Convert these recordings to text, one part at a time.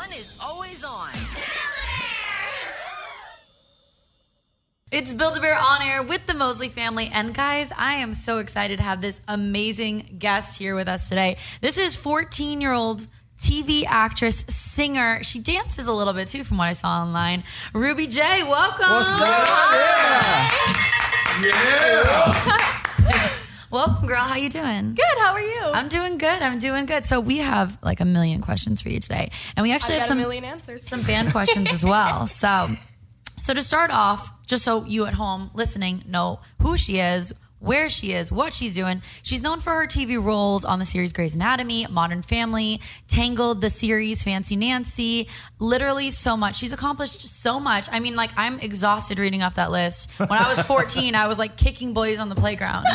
fun is always on. It's Build-A-Bear on air with the Mosley family. And guys, I am so excited to have this amazing guest here with us today. This is 14-year-old TV actress, singer. She dances a little bit too from what I saw online. Ruby J, welcome. What's up? Yeah. Welcome, girl. How you doing? Good. How are you? I'm doing good. So we have like a million questions for you today. And we actually have a million answers. Some fan questions as well. So to start off, just so you at home listening know who she is, where she is, what she's doing. She's known for her TV roles on the series Grey's Anatomy, Modern Family, Tangled, the series Fancy Nancy, literally so much. She's accomplished so much. I mean, like, I'm exhausted reading off that list. When I was 14, I was like kicking boys on the playground.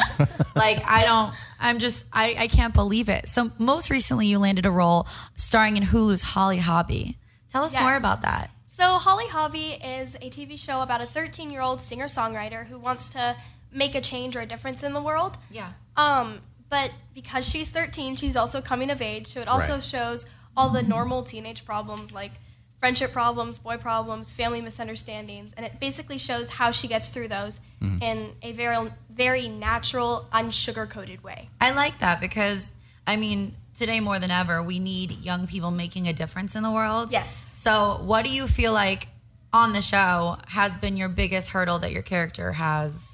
Like, I can't believe it. So most recently you landed a role starring in Hulu's Hobbie. Tell us more about that. So Hobbie is a TV show about a 13-year-old singer-songwriter who wants to make a change or a difference in the world. Yeah. But because she's 13, she's also coming of age. So it also shows all the normal teenage problems like friendship problems, boy problems, family misunderstandings. And it basically shows how she gets through those in a very, very natural, unsugar-coated way. I like that because, I mean, today more than ever, we need young people making a difference in the world. Yes. So what do you feel like on the show has been your biggest hurdle that your character has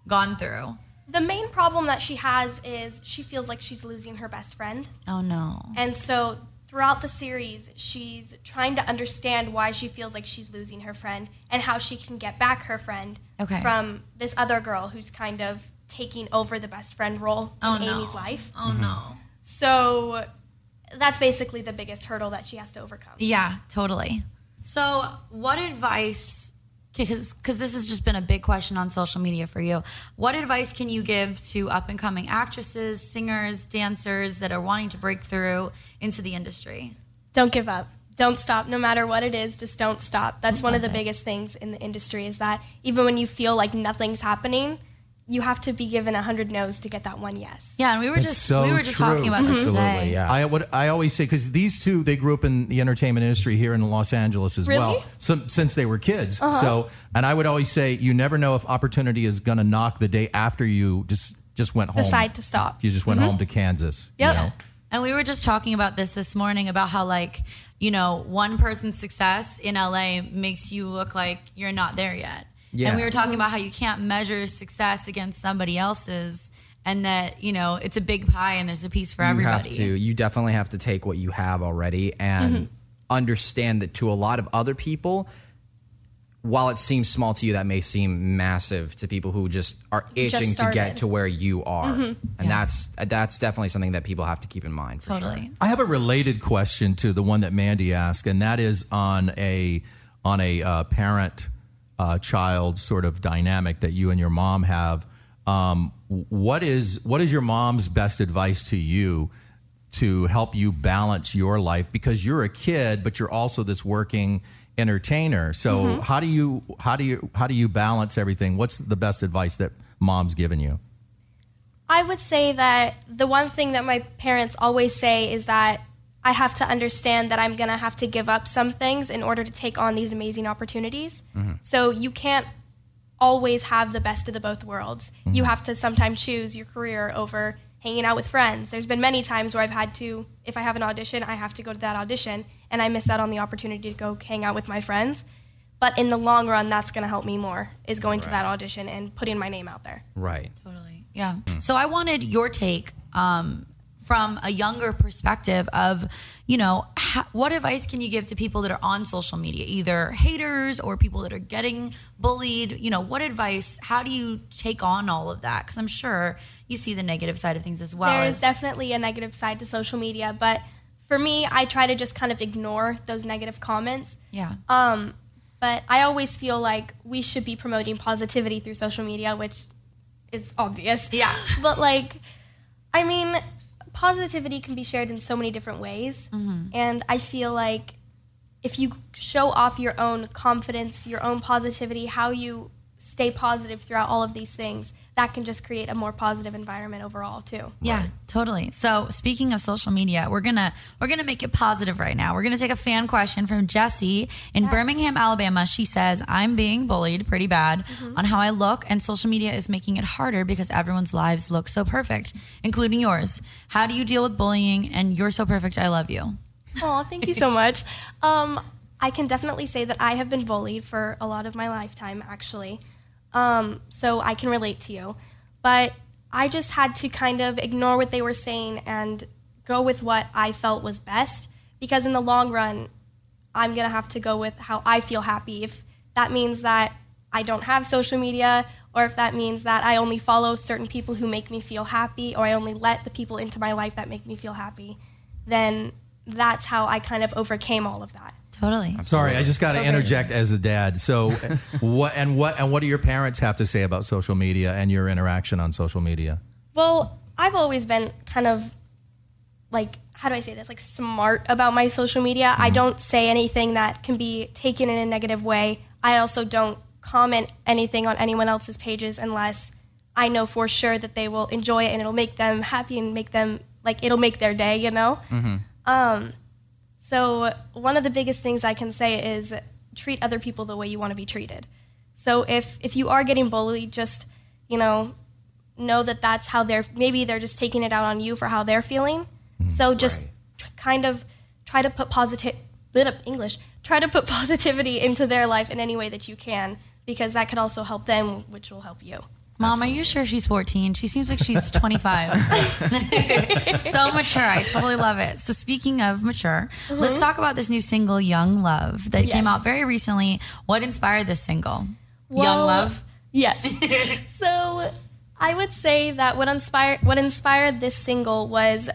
gone through? The main problem that she has is she feels like she's losing her best friend. Oh, no. And so throughout the series, she's trying to understand why she feels like she's losing her friend and how she can get back her friend from this other girl who's kind of taking over the best friend role in Amy's life. Oh, no. So that's basically the biggest hurdle that she has to overcome. Yeah, totally. So what advice, because this has just been a big question on social media for you, what advice can you give to up-and-coming actresses, singers, dancers that are wanting to break through into the industry? Don't give up. Don't stop. No matter what it is, just don't stop. That's one of the biggest things in the industry is that even when you feel like nothing's happening, you have to be given 100 no's to get that one yes. Yeah, and we were just talking about this today. Yeah. I always say, because these two, they grew up in the entertainment industry here in Los Angeles as well, since they were kids. So, and I would always say, you never know if opportunity is going to knock the day after you just went home. Decide to stop. You just went home to Kansas. Yep. You know? And we were just talking about this morning about how, like, you know, one person's success in LA makes you look like you're not there yet. Yeah. And we were talking about how you can't measure success against somebody else's, and that, you know, it's a big pie and there's a piece for everybody. You definitely have to take what you have already and understand that to a lot of other people, while it seems small to you, that may seem massive to people who just are itching to get to where you are. And that's definitely something that people have to keep in mind. For sure. I have a related question to the one that Mandy asked, and that is on a parent child sort of dynamic that you and your mom have. What is your mom's best advice to you to help you balance your life? Because you're a kid, but you're also this working entertainer. So how do you balance everything? What's the best advice that mom's given you? I would say that the one thing that my parents always say is that I have to understand that I'm going to have to give up some things in order to take on these amazing opportunities. So you can't always have the best of the both worlds. You have to sometimes choose your career over hanging out with friends. There's been many times where I've had to, if I have an audition, I have to go to that audition, and I miss out on the opportunity to go hang out with my friends. But in the long run, that's going to help me more, is going to that audition and putting my name out there. Right. Totally. Yeah. So I wanted your take from a younger perspective of, you know, what advice can you give to people that are on social media, either haters or people that are getting bullied? You know, what advice, how do you take on all of that? Because I'm sure you see the negative side of things as well. There is definitely a negative side to social media, but for me, I try to just kind of ignore those negative comments. Yeah. But I always feel like we should be promoting positivity through social media, which is obvious. Yeah. But, like, I mean, positivity can be shared in so many different ways. And I feel like if you show off your own confidence, your own positivity, how you stay positive throughout all of these things, that can just create a more positive environment overall too. Yeah, totally. So speaking of social media, we're gonna make it positive right now. We're gonna take a fan question from Jessie in Birmingham, Alabama. She says, I'm being bullied pretty bad on how I look, and social media is making it harder because everyone's lives look so perfect, including yours. How do you deal with bullying? And you're so perfect. I love you. Oh, thank you so much. I can definitely say that I have been bullied for a lot of my lifetime, actually. So I can relate to you. But I just had to kind of ignore what they were saying and go with what I felt was best, because in the long run, I'm going to have to go with how I feel happy. If that means that I don't have social media, or if that means that I only follow certain people who make me feel happy, or I only let the people into my life that make me feel happy, then that's how I kind of overcame all of that. Totally. Sorry, I just got to interject as a dad. So, what do your parents have to say about social media and your interaction on social media? Well, I've always been kind of like, how do I say this? Like smart about my social media. I don't say anything that can be taken in a negative way. I also don't comment anything on anyone else's pages unless I know for sure that they will enjoy it and it'll make them happy and make them like it'll make their day, you know? So one of the biggest things I can say is treat other people the way you want to be treated. So if you are getting bullied, just, know that that's how maybe they're just taking it out on you for how they're feeling. So just kind of try to put try to put positivity into their life in any way that you can, because that could also help them, which will help you. Mom, Absolutely. Are you sure she's 14? She seems like she's 25. So mature. I totally love it. So speaking of mature, let's talk about this new single, Young Love, that came out very recently. What inspired this single? Young Love? Yes. So I would say that what inspired this single was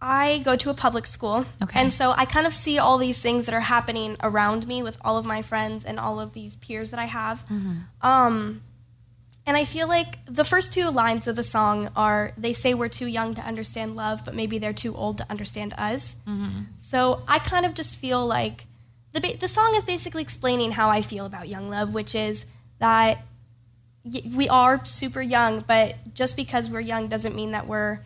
I go to a public school. Okay. And so I kind of see all these things that are happening around me with all of my friends and all of these peers that I have. And I feel like the first two lines of the song are, they say we're too young to understand love, but maybe they're too old to understand us. So I kind of just feel like the song is basically explaining how I feel about young love, which is that we are super young, but just because we're young doesn't mean that we're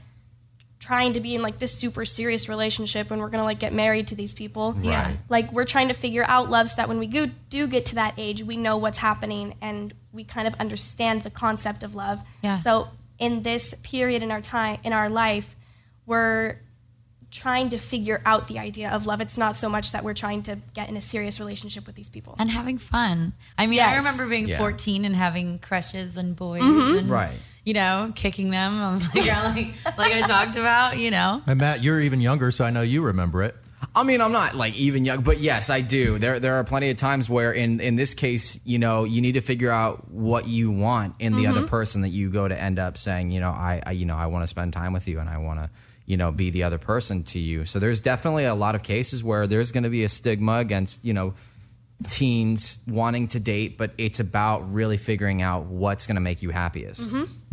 trying to be in like this super serious relationship and we're gonna like get married to these people. Yeah. Like we're trying to figure out love so that when we do get to that age, we know what's happening and we kind of understand the concept of love. Yeah. So in this period in our life, we're trying to figure out the idea of love. It's not so much that we're trying to get in a serious relationship with these people. And having fun. I mean, I remember being 14 and having crushes on boys and kicking them on the playground like I talked about, And Matt, you're even younger, so I know you remember it. I mean, I'm not like even young, but yes, I do. There are plenty of times where in this case, you need to figure out what you want in the other person that you go to end up saying, I want to spend time with you and I want to, be the other person to you. So there's definitely a lot of cases where there's going to be a stigma against, teens wanting to date, but it's about really figuring out what's going to make you happiest.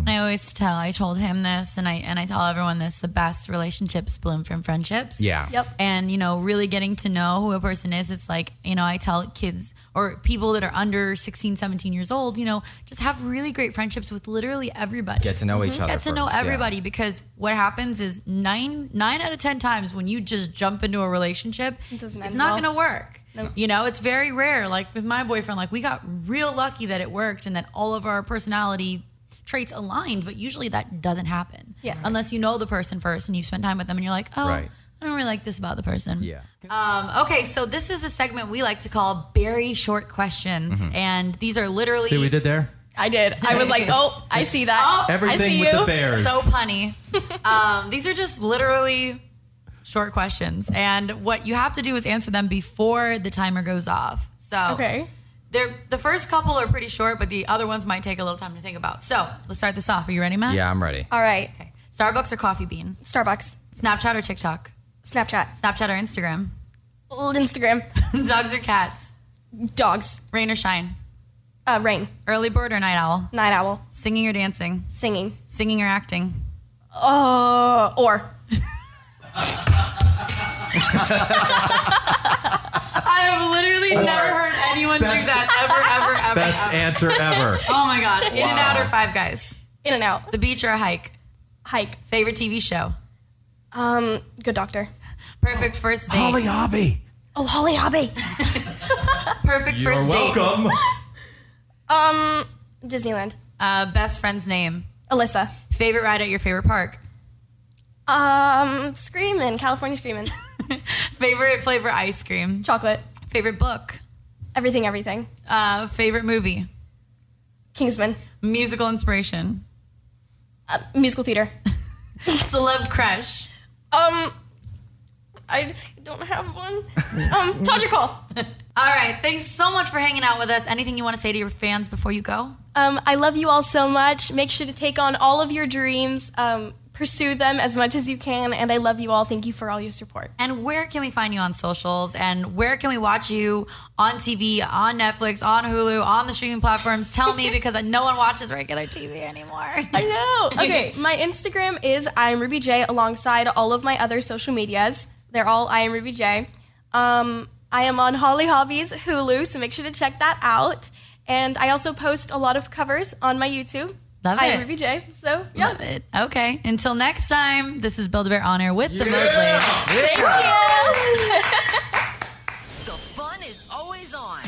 I told him this and I tell everyone this, the best relationships bloom from friendships. Yeah. Yep. And, really getting to know who a person is. It's like, I tell kids or people that are under 16, 17 years old, just have really great friendships with literally everybody. Get to know each other. Get to know everybody because what happens is 9 out of 10 times when you just jump into a relationship, it's not going to work. Nope. It's very rare. Like with my boyfriend, like we got real lucky that it worked and that all of our personality traits aligned, but usually that doesn't happen. Yeah. Unless you know the person first and you spend time with them and you're like, I don't really like this about the person. Yeah. Okay, so this is a segment we like to call Very Short Questions. And these are literally... See what we did there? I did. I was like, I see that. Everything I see with you. the bears. So punny. These are just literally... short questions, and what you have to do is answer them before the timer goes off. So the first couple are pretty short, but the other ones might take a little time to think about. So let's start this off. Are you ready, Matt? Yeah, I'm ready. All right. Okay. Starbucks or Coffee Bean? Starbucks. Snapchat or TikTok? Snapchat. Snapchat or Instagram? Instagram. Dogs or cats? Dogs. Rain or shine? Rain. Early bird or night owl? Night owl. Singing or dancing? Singing. Singing or acting? Or. I have literally never heard anyone anyone do that ever. Best answer ever. Oh my God. In-N-Out or Five Guys? In-N-Out. The beach or a hike? Hike. Favorite TV show? Good Doctor. Perfect first date? Hobbie. Oh, Holly Hobbie. Perfect first date? welcome. Disneyland. Best friend's name? Alyssa. Favorite ride at your favorite park? Screamin'. California Screamin'. Favorite flavor ice cream? Chocolate. Favorite book? Everything. Favorite movie? Kingsman. Musical inspiration? Musical theater. Celeb crush? I don't have one. Togical. All right. Thanks so much for hanging out with us. Anything you want to say to your fans before you go? I love you all so much. Make sure to take on all of your dreams. Pursue them as much as you can. And I love you all. Thank you for all your support. And where can we find you on socials? And where can we watch you on TV, on Netflix, on Hulu, on the streaming platforms? Tell me, because no one watches regular TV anymore. I know. Okay, my Instagram is I am Ruby J alongside all of my other social medias. They're all I am Ruby J. I am on Holly Hobbie's Hulu, so make sure to check that out. And I also post a lot of covers on my YouTube. Love I it. am Ruby J. So, yeah. Love it. Okay. Until next time, this is Build-A-Bear On Air with the Mosleys. Thank you. The fun is always on.